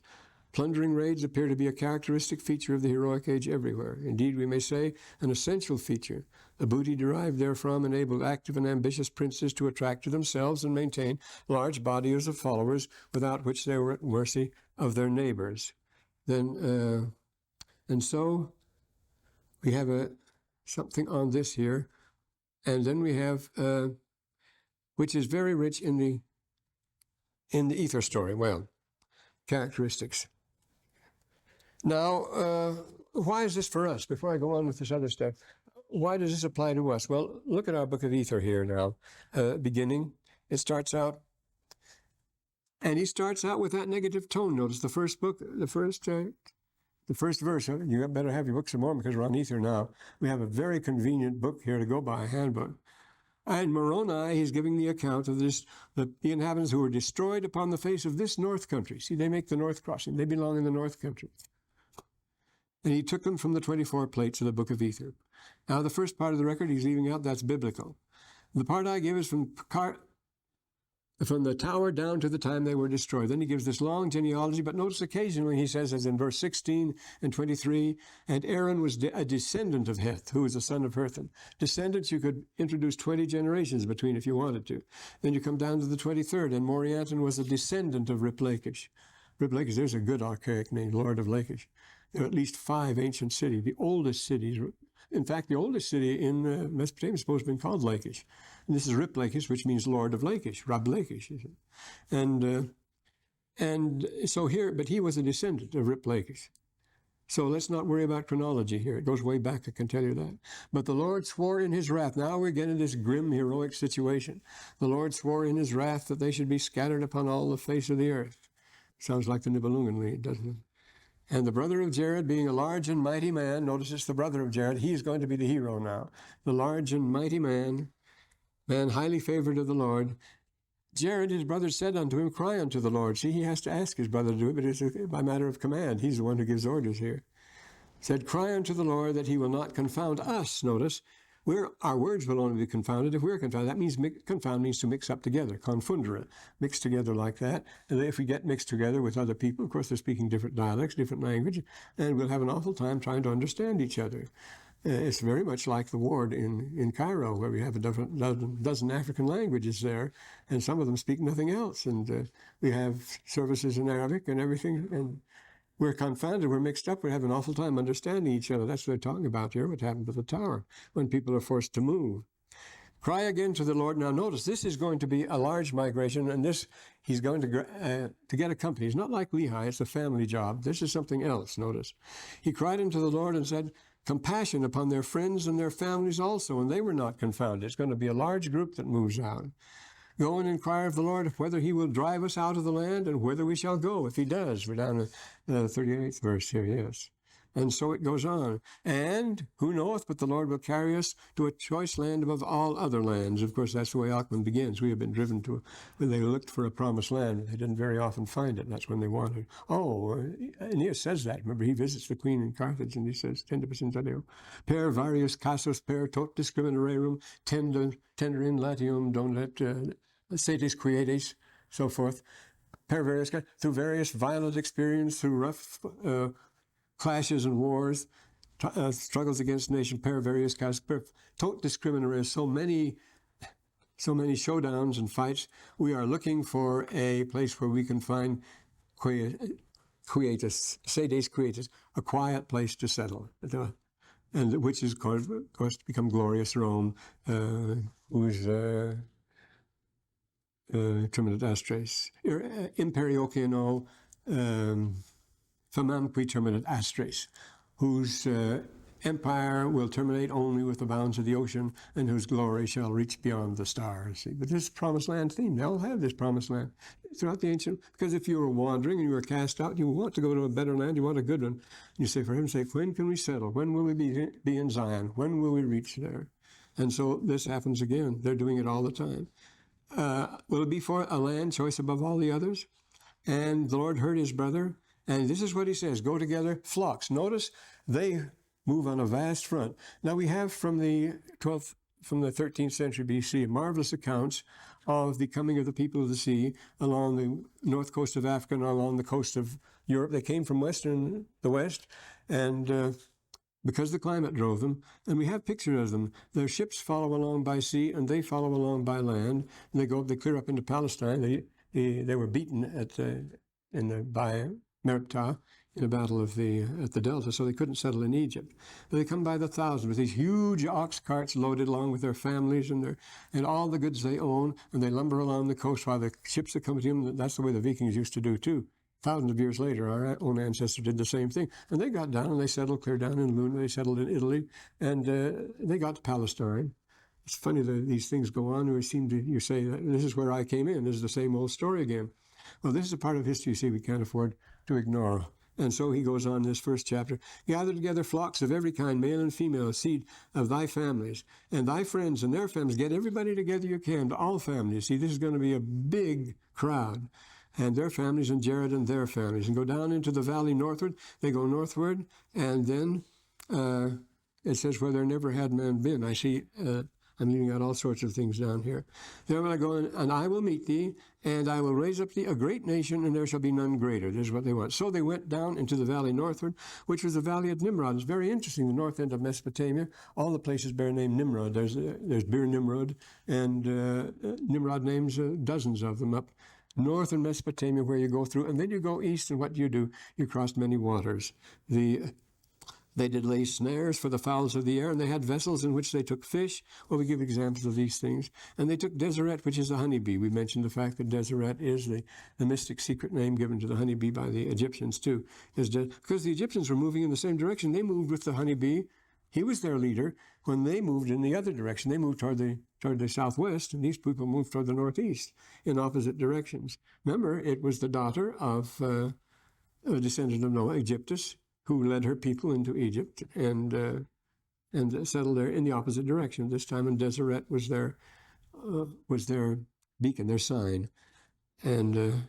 Plundering raids appear to be a characteristic feature of the heroic age everywhere. Indeed, we may say an essential feature. The booty derived therefrom enabled active and ambitious princes to attract to themselves and maintain large bodies of followers, without which they were at mercy of their neighbors. And so we have something on this here, and then we have, which is very rich in the ether story. Well, characteristics. Now, why is this for us? Before I go on with this other stuff, why does this apply to us? Well, look at our book of ether here now. Beginning, it starts out, and he starts out with that negative tone. Notice the first book, the first verse. You better have your books of Mormon because we're on ether now. We have a very convenient book here to go by, a handbook. And Moroni, he's giving the account of this, the inhabitants who were destroyed upon the face of this north country. See, they make the north crossing. They belong in the north country. And he took them from the 24 plates of the book of ether. Now, the first part of the record he's leaving out, that's biblical. The part I give is from the tower down to the time they were destroyed. Then he gives this long genealogy, but notice occasionally he says, as in verse 16 and 23, and Aaron was a descendant of Heth, who was the son of Hurthan. Descendants you could introduce 20 generations between if you wanted to. Then you come down to the 23rd, and Morianton was a descendant of Rip Lachish. Rip Lachish, there's a good archaic name, Lord of Lachish. There are at least 5 ancient cities, the oldest cities. In fact, the oldest city in Mesopotamia is supposed to have been called Lachish. And this is Rip Lachish, which means Lord of Lachish, Rab Lachish. And so here, but he was a descendant of Rip Lachish. So let's not worry about chronology here. It goes way back, I can tell you that. But the Lord swore in his wrath. Now we're getting this grim, heroic situation. The Lord swore in his wrath that they should be scattered upon all the face of the earth. Sounds like the Nibelungen, doesn't it? And the brother of Jared, being a large and mighty man, notice it's the brother of Jared, he's going to be the hero now. The large and mighty man highly favored of the Lord. Jared, his brother, said unto him, cry unto the Lord. See, he has to ask his brother to do it, but it's by matter of command. He's the one who gives orders here. Said, cry unto the Lord that he will not confound us. Notice, our words will only be confounded if we're confounded. That means confound means to mix up together, confundere, mix together like that. And if we get mixed together with other people, of course they're speaking different dialects, different language, and we'll have an awful time trying to understand each other. It's very much like the ward in Cairo, where we have a dozen African languages there, and some of them speak nothing else. And we have services in Arabic and everything, and we're confounded, we're mixed up, we have an awful time understanding each other. That's what they're talking about here, what happened to the tower, when people are forced to move. Cry again to the Lord. Now notice, this is going to be a large migration, and this, he's going to get a company. It's not like Lehi, it's a family job. This is something else, notice. He cried unto the Lord and said, compassion upon their friends and their families also, and they were not confounded. It's going to be a large group that moves out. Go and inquire of the Lord whether he will drive us out of the land and whither we shall go. If he does, we're down to the 38th verse here, yes. And so it goes on. And who knoweth but the Lord will carry us to a choice land above all other lands. Of course, that's the way Achman begins. We have been driven to, when they looked for a promised land, they didn't very often find it. That's when they wanted. Aeneas says that. Remember, he visits the queen in Carthage, and he says, tender per various casus per tot discriminarerum, tender in latium, don't let satis quietes, so forth. Per various, through various violent experience, through rough clashes and wars, struggles against nation, per various casus, per tot discriminarerum, so many showdowns and fights. We are looking for a place where we can find quietus, sedes quietus, a quiet place to settle, and which is, of course, to become glorious Rome, whose terminat astres, imperioceano famamque terminat astres, whose empire will terminate only with the bounds of the ocean, and whose glory shall reach beyond the stars. See? But this promised land theme, they all have this promised land throughout the ancient, because if you were wandering and you were cast out, you want to go to a better land, you want a good one. You say, for heaven's sake, when can we settle? When will we be in Zion? When will we reach there? And so this happens again. They're doing it all the time. will it be for a land choice above all the others? And the Lord heard his brother, and this is what he says, go together, flocks. Notice they move on a vast front. Now we have from the 13th century BC, marvelous accounts of the coming of the people of the sea along the north coast of Africa and along the coast of Europe. They came from the west, and because the climate drove them, and we have pictures of them. Their ships follow along by sea, and they follow along by land. And they clear up into Palestine. They were beaten by Meribtah in a battle at the Delta, so they couldn't settle in Egypt. But they come by the thousands with these huge ox carts loaded along with their families and all the goods they own, and they lumber along the coast while the ships that come to them. That's the way the Vikings used to do too. Thousands of years later, our own ancestors did the same thing, and they got down and they settled clear down in Luna. They settled in Italy, and they got to Palestine. It's funny that these things go on. You say, this is where I came in. This is the same old story again. Well, this is a part of history, you see, we can't afford to ignore. And so he goes on in this first chapter, gather together flocks of every kind, male and female, seed of thy families, and thy friends and their families. Get everybody together you can, all families. See, this is going to be a big crowd. And their families, and Jared and their families, and go down into the valley northward. They go northward, and then it says, where there never had man been. I see, I'm leaving out all sorts of things down here. Then will I go, and I will meet thee, and I will raise up thee a great nation, and there shall be none greater. This is what they want. So they went down into the valley northward, which was the valley of Nimrod. It's very interesting, the north end of Mesopotamia. All the places bear the name Nimrod. There's Bir Nimrod, and Nimrod names dozens of them up northern Mesopotamia, where you go through, and then you go east, and what do? You crossed many waters. They did lay snares for the fowls of the air, and they had vessels in which they took fish. Well, we give examples of these things. And they took Deseret, which is the honeybee. We mentioned the fact that Deseret is the mystic secret name given to the honeybee by the Egyptians, too. Because the Egyptians were moving in the same direction. They moved with the honeybee. He was their leader. When they moved in the other direction, they moved toward the southwest, and these people moved toward the northeast in opposite directions. Remember, it was the daughter of a descendant of Noah, Egyptus, who led her people into Egypt and settled there in the opposite direction this time. And Deseret was their beacon, their sign. And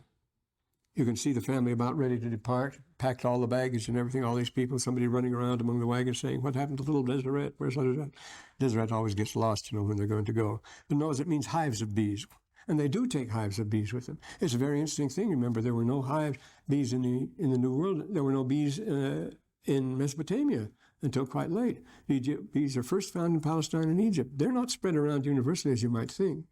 you can see the family about ready to depart, packed all the baggage and everything, all these people, somebody running around among the wagons saying, what happened to little Deseret? Where's Deseret? Deseret always gets lost, when they're going to go. But knows it means hives of bees. And they do take hives of bees with them. It's a very interesting thing. Remember, there were no bees in the New World. There were no bees in Mesopotamia until quite late. Bees are first found in Palestine and Egypt. They're not spread around universally as you might think.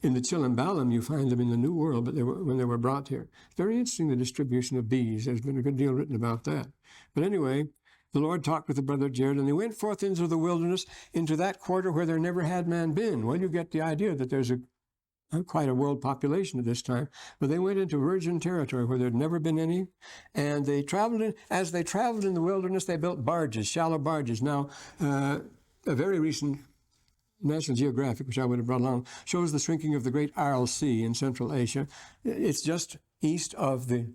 In the Chilimbalim, you find them in the New World, but when they were brought here. It's very interesting, the distribution of bees. There's been a good deal written about that. But anyway, the Lord talked with the brother Jared, and they went forth into the wilderness, into that quarter where there never had man been. Well, you get the idea that there's quite a world population at this time, but they went into virgin territory where there'd never been any, and as they traveled in the wilderness, they built barges, shallow barges. Now, a very recent National Geographic, which I would have brought along, shows the shrinking of the Great Aral Sea in Central Asia. It's just east of the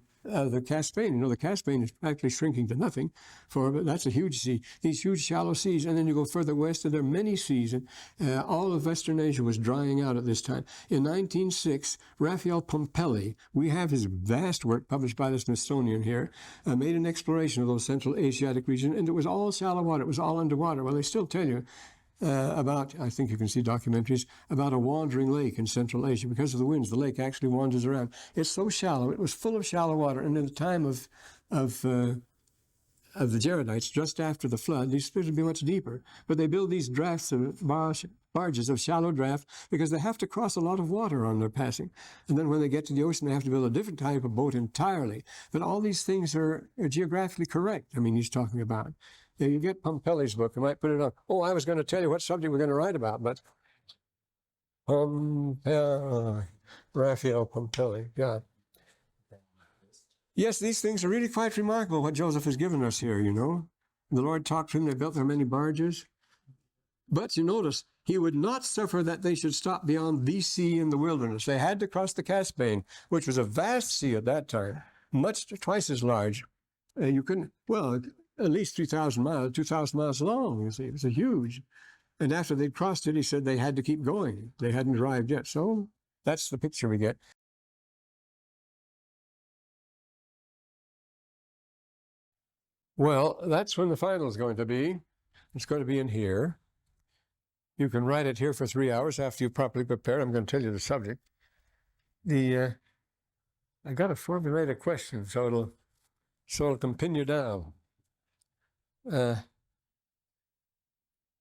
Caspian. The Caspian is practically shrinking to nothing, but that's a huge sea. These huge shallow seas, and then you go further west, and there are many seas, and all of Western Asia was drying out at this time. In 1906, Raphael Pumpelly, we have his vast work published by the Smithsonian here, made an exploration of those Central Asiatic regions, and it was all shallow water. It was all underwater. Well, they still tell you about, I think you can see documentaries, about a wandering lake in Central Asia. Because of the winds, the lake actually wanders around. It's so shallow. It was full of shallow water. And in the time of the Jaredites, just after the flood, these supposed to be much deeper. But they build these barges of shallow draft because they have to cross a lot of water on their passing. And then when they get to the ocean, they have to build a different type of boat entirely. But all these things are geographically correct. He's talking about. You get Pumpelly's book. I might put it up. Oh, I was going to tell you what subject we're going to write about, but Raphael Pumpelly, yeah. Yes, these things are really quite remarkable, what Joseph has given us here, The Lord talked to him. They built their many barges. But you notice, he would not suffer that they should stop beyond the sea in the wilderness. They had to cross the Caspian, which was a vast sea at that time, twice as large. You couldn't, at least 3,000 miles, 2,000 miles long, you see. It was a huge. And after they'd crossed it, he said they had to keep going. They hadn't arrived yet. So That's the picture we get. Well, that's when the final is going to be. It's going to be in here. You can write it here for 3 hours after you've properly prepared. I'm going to tell you the subject. I got to formulate a question so it'll come pin you down. And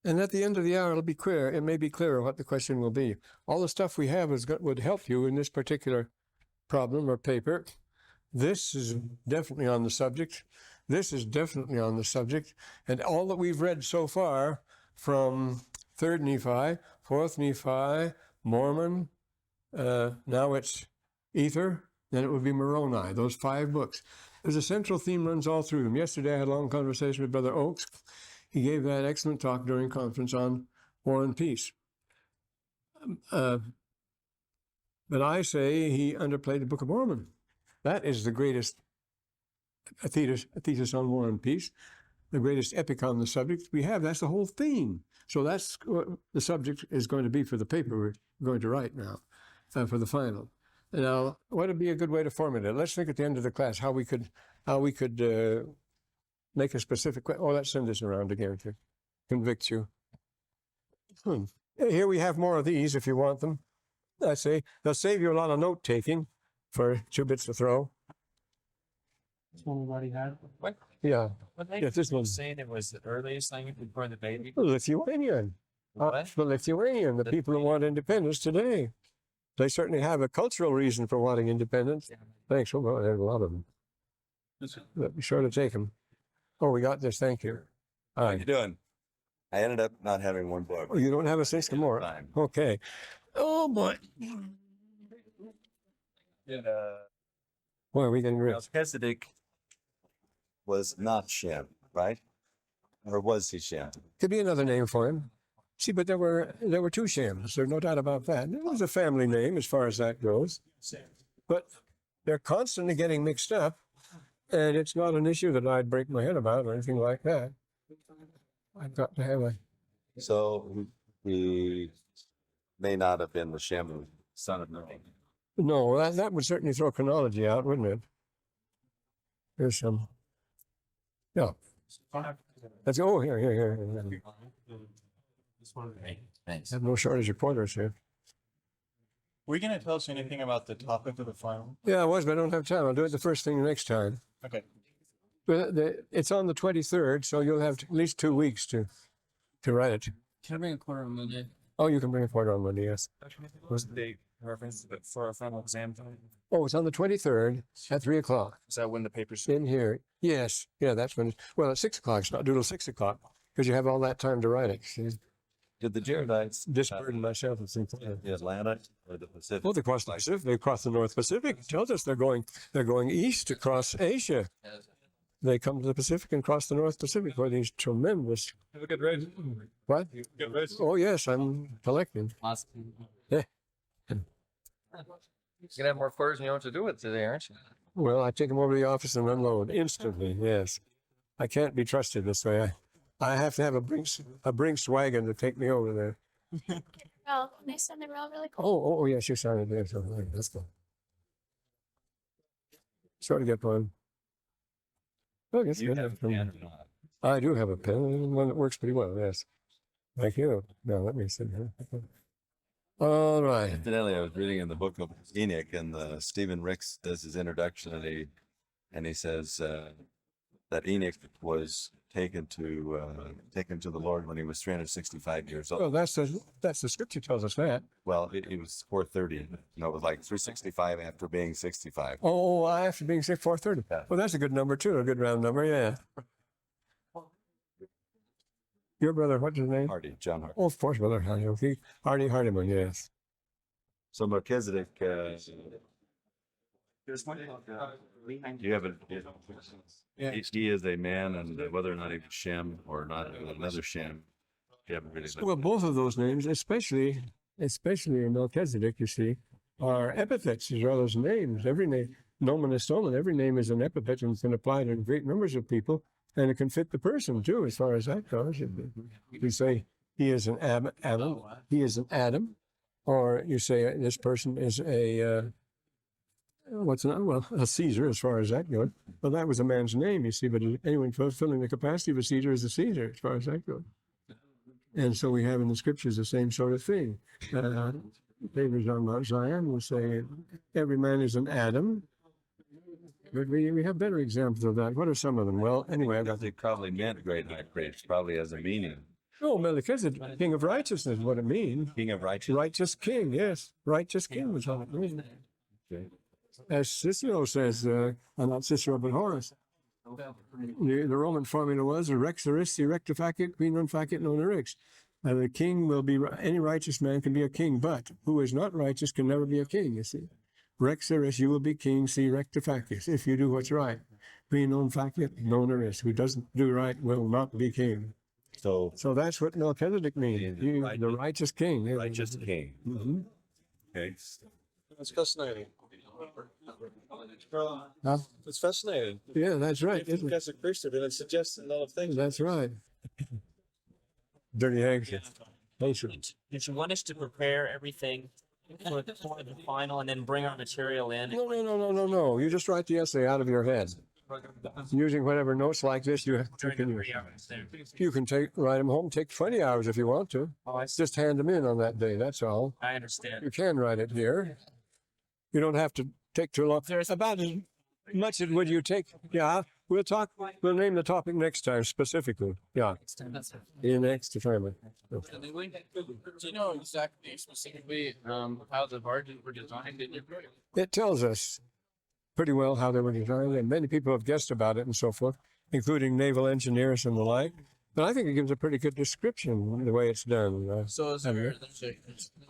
at the end of the hour, it'll be clear. It may be clearer what the question will be. All the stuff we have would help you in this particular problem or paper. This is definitely on the subject. This is definitely on the subject. And all that we've read so far from 3rd Nephi, 4th Nephi, Mormon, now it's Ether, then it would be Moroni, those 5 books. There's a central theme runs all through them. Yesterday I had a long conversation with Brother Oakes. He gave that excellent talk during conference on War and Peace. But I say he underplayed the Book of Mormon. That is the greatest thesis on War and Peace, the greatest epic on the subject we have. That's the whole theme. So that's what the subject is going to be for the paper we're going to write now, for the final. Now, what would be a good way to formulate it? Let's think at the end of the class how we could make a specific. Oh, let's send this around again to convict you. Here we have more of these if you want them. I say they'll save you a lot of note taking for 2 bits to throw. This one we already had. What? Yeah. What they Yes, this one's saying it was the earliest thing before the baby. Lithuanian. What? The Lithuanian, the people who want independence today. They certainly have a cultural reason for wanting independence. Thanks. Well, there's a lot of them. Be sure to take them. Oh, we got this. Thank you. All How right. you doing? I ended up not having one book. Oh, you don't have a 6 more? Time. Okay. Oh, boy. Boy, are we getting real? Melchizedek was not Shem, right? Or was he Shem? Could be another name for him. See, but there were 2 Shems. There's no doubt about that. It was a family name as far as that goes. But they're constantly getting mixed up, and it's not an issue that I'd break my head about or anything like that. I've got to have a... So he may not have been the Shem son of Noah. No, that would certainly throw chronology out, wouldn't it? Here's some... Yeah. Let's go. Here. Thanks. I have no shortage of pointers here. Were you going to tell us anything about the topic of the final? Yeah, I was, but I don't have time. I'll do it the first thing next time. Okay. But it's on the 23rd, so you'll have at least 2 weeks to write it. Can I bring a quarter on Monday? Oh, you can bring a pointer on Monday, yes. Was the reference for our final exam time? Oh, it's on the 23rd at 3 o'clock. Is that when the paper's In here. Yes. Yeah, that's when. Well, at 6 o'clock. It's not due till 6 o'clock because you have all that time to write it. See? Did the Jaredites Disburden myself with things. the Atlantic or the Pacific? Well, they crossed the Pacific. They crossed the North Pacific. It tells us they're going east across Asia. They come to the Pacific and cross the North Pacific for these tremendous. Have a good race. What? Good race. Oh yes, I'm collecting. Awesome. Yeah. You're gonna have more quarters than you know what to do with today, aren't you? Well, I take them over to the office and unload instantly. Yes, I can't be trusted this way. I have to have a Brinks wagon to take me over there. Well, they said they were all really cool. Oh yes, you signed it there. So let's go. Sort of get one. Oh, yes, You good. have a pen or not? I do have a pen, one that works pretty well. Yes. Thank you. Now let me sit here. All right. Incidentally, I was reading in the book of Enoch, and Stephen Ricks does his introduction, and he says that Enoch was taken to the Lord when he was 365 years old. Well, that's the scripture tells us that. Well, it was 430. It was like 365 after being 65. Oh, after being sick, 430. Yeah. Well, that's a good number too. A good round number. Yeah. Your brother, what's his name? Hardy, John Hardy. Oh, of course, brother Hardy. Okay. Hardyman. Yes. So Melchizedek, you have a. Yeah. He is a man, and whether or not he was Shem or not another Shem, you haven't really. Well, both of those names, especially in Melchizedek, you see, are epithets as well as names. Every name, nomen is stolen. Every name is an epithet and can apply to great numbers of people, and it can fit the person too, as far as that goes. We say he is an Adam. He is an Adam. Or you say this person is a a Caesar, as far as that goes. Well, that was a man's name, you see, but anyone fulfilling the capacity of a Caesar is a Caesar, as far as that goes. And so we have in the scriptures the same sort of thing. David on Mount Zion will say, every man is an Adam. But we have better examples of that. What are some of them? Well, anyway, I've got They probably meant great high priest, probably as a meaning. Oh, Melchizedek, king of righteousness, what it means. King of righteousness. Righteous king, yes. Righteous king was what it means. Okay. As Cicero says, not Cicero, but Horace, the Roman formula was rex aristi recta facit, qui non facit non erix. The king will be, any righteous man can be a king, but who is not righteous can never be a king, you see. Rex eris, you will be king, si recta facit, if you do what's right. Qui non facit non eris, who doesn't do right will not be king. So that's what Melchizedek means, the righteous king. righteous king. Mm-hmm. Okay. That's fascinating. Huh? It's fascinating. Yeah, that's right. If you guys are Christian, and it suggests a lot of things. That's right. Dirty eggs. Patient. Did you want us to prepare everything for the final and then bring our material in? No. You just write the essay out of your head. Using whatever notes like this you can use. You can write them home, take 20 hours if you want to. Oh, I Just hand them in on that day, that's all. I understand. You can write it here. You don't have to take too long. About as much as would you take? Yeah, we'll name the topic next time specifically. Yeah. In next time. Do you know exactly, specifically, how the barges were designed in your book? It tells us pretty well how they were designed, and many people have guessed about it and so forth, including naval engineers and the like. But I think it gives a pretty good description of the way it's done. So is there's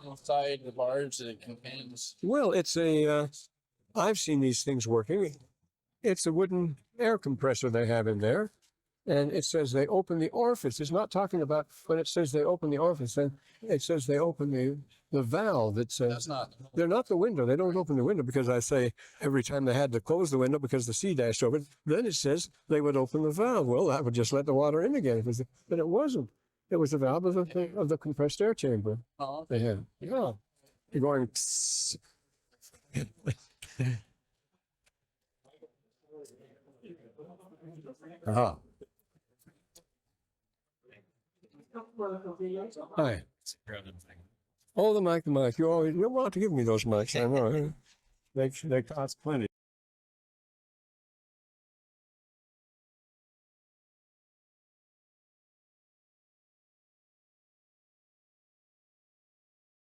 inside the barge that contains? Well, it's I've seen these things working. It's a wooden air compressor they have in there. And it says they open the orifice. It's not talking about when it says they open the orifice, then it says they open the valve. It says That's not. they're not the window. They don't open the window because I say every time they had to close the window because the sea dashed over it. Then it says they would open the valve. Well, that would just let the water in again. But it wasn't. It was the valve of the compressed air chamber. Oh, They had. Yeah. You're going. Psst. Aha. Hi. Oh, the mic. You want to give me those mics. I know. They cost plenty.